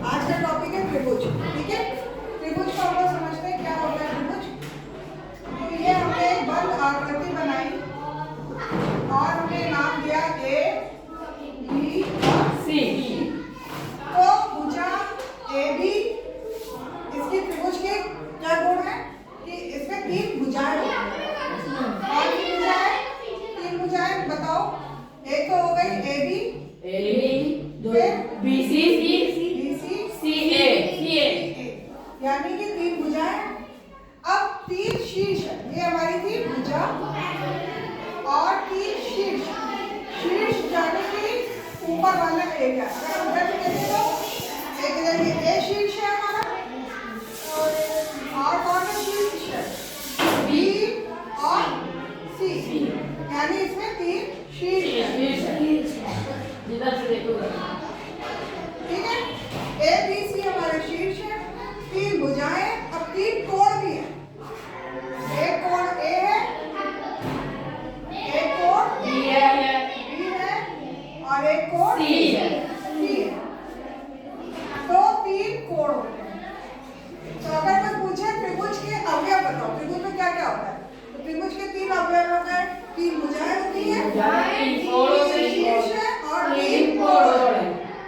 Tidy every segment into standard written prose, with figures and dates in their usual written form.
आज का टॉपिक है त्रिभुज। ठीक है, त्रिभुज को हम लोग समझते हैं क्या होता है त्रिभुज। तो ये हमने एक बंद आकृति बनाई और हमने नाम दिया ए बी और सी। तो भुजा ए बी, इसकी त्रिभुज के क्या गुण है कि इसमें तीन भुजाएं होती हैं। और तीन भुजाएं, तीन भुजाएं बताओ। एक तो हो गई ए बी, बी सी सी ए, यानी कि तीन भुजाएं। अब तीन शीर्ष है, ये हमारी थी भुजा और तीन शीर्ष। शीर्ष यानी कि ऊपर वाला एरिया। अगर हम उधर देखें तो एक इधर ये ए शीर्ष है हमारा, और कौन है शीर्ष है बी और सी, यानी इसमें तीन शीर्ष है। ठीक है, ए बी सी हमारे शीर्ष है, तीन भुजाएं। अब तीन कोण भी है, एक कोण ए है, एक कोण बी है और एक कोण सी है। तो तीन कोण होते हैं। तो अगर कोई पूछे त्रिभुज के अवयव बताओ, त्रिभुज में क्या क्या होता है, तो त्रिभुज के तीन अवयव होते हैं। तीन भुजाएं होती हैं, तीन शीर्ष है और तीन कोण है।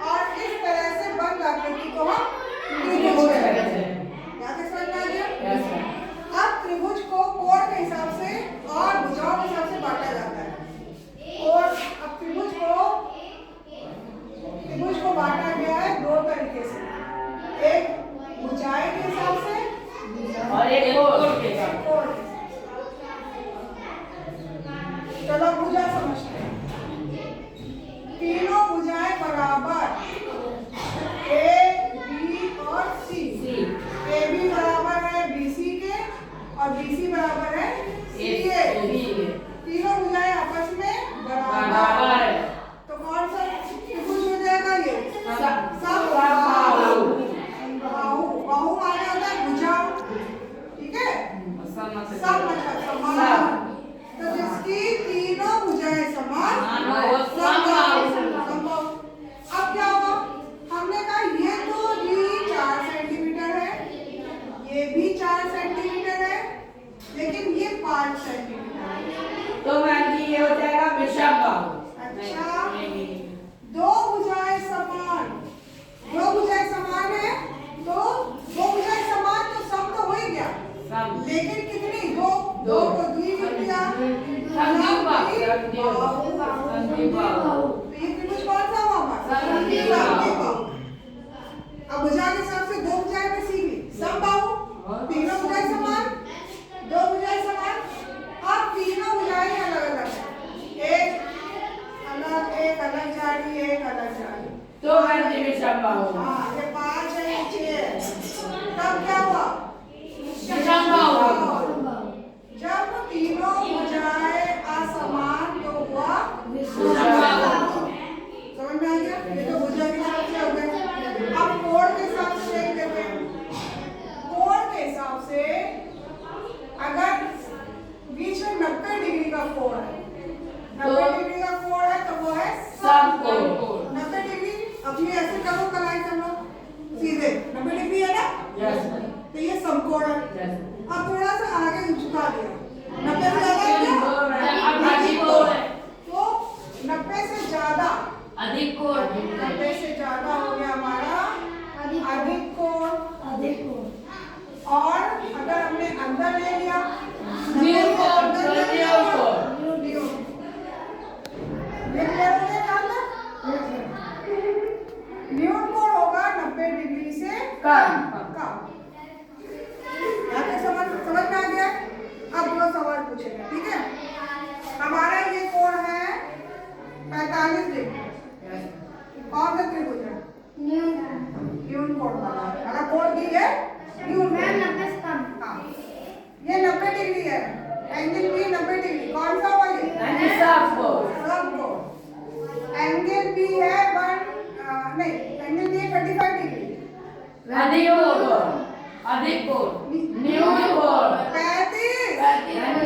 और इस तरह से बंद आकृति को हम त्रिभुज कहते हैं। क्या समझ में आ गया? अब त्रिभुज को कोण के हिसाब से और भुजाओं के हिसाब से बांटा जाता है। और अब त्रिभुज को बांटा गया है दो तरीके से, एक भुजाएं के हिसाब से और एक कोण के हिसाब से। चलो भुजा समझते हैं। तीनों भुजाएं बराबर ए बी और सी। ए बी बराबर है बी सी के और बी सी बराबर है सी ए। तीनों भुजाएं आपस में बराबर है। तो कौन सा त्रिभुज हो जाएगा ये? समबाहु। बाहु माने होता है भुजा। ठीक है, सम मतलब समान। तो जिसकी तीनों भुजाएं समान समबाहु। अब क्या हुआ, हमने कहा ये तो जी 4 सेंटीमीटर है, ये भी 4 सेंटीमीटर है, लेकिन ये 5 सेंटीमीटर है। तो मैम जी ये हो जाएगा विषमबाहु। अच्छा, दो भुजाएं समान, दो भुजाएं समान है तो दो भुजाएं समान तो सम तो हो ही गया, लेकिन कितनी? दो। दो को द्विविधिया समद्विबाहु। तो ये त्रिभुज कौन सा हुआ हमारा? समद्विबाहु। अब भुजा के हिसाब से दो भुजाएं में सीख ली, समबाहु। तीनों भुजाएं समान, दो भुजाएं समान। अब तीनों भुजाएं अलग अलग है, एक अलग जाड़ी, एक अलग जाड़ी। तो मैम जी विषमबाहु। हाँ, ये 5 है, नीचे है, तब क्या हुआ? विषमबाहु। जब तीनों भुजाएं असमान तो हुआ विषमबाहु। समझ में आ गया? ये तो भुजा के हिसाब से हो गए। अब कोण के हिसाब से देख लेते हैं। कोण के हिसाब से अगर बीच में 90 डिग्री का कोण है, 90 डिग्री का कोण है तो वो है समकोण। 90 डिग्री अपनी ऐसे करो कलाई से हम लोग सीधे 90 डिग्री है ना? तो ये समकोण है। अब थोड़ा सा आगे झुका दिया, 90 से ज्यादा है क्या? अधिक कोण है। तो 90 से ज्यादा अधिक कोण। 90 से ज्यादा हो गया हमारा अधिक कोण। और अगर हमने अंदर ले लिया न्यून कोण, न्यून कोण। न्यून कोण होगा 90 डिग्री से कम। समझ में आ गया? अब दो सवाल पूछेगा। ठीक है, हमारा ये कोण है 45 डिग्री। कौन सा त्रिभुज है? न्यून कोण वाला। अगर कोण दी है न्यून, ये 90 डिग्री है, एंगल बी 90 डिग्री। कौन सा हुआ ये? समकोण। एंगल बी है नहीं, एंगल बी है 35 डिग्री। अधिक कोण, न्यून कोण। 35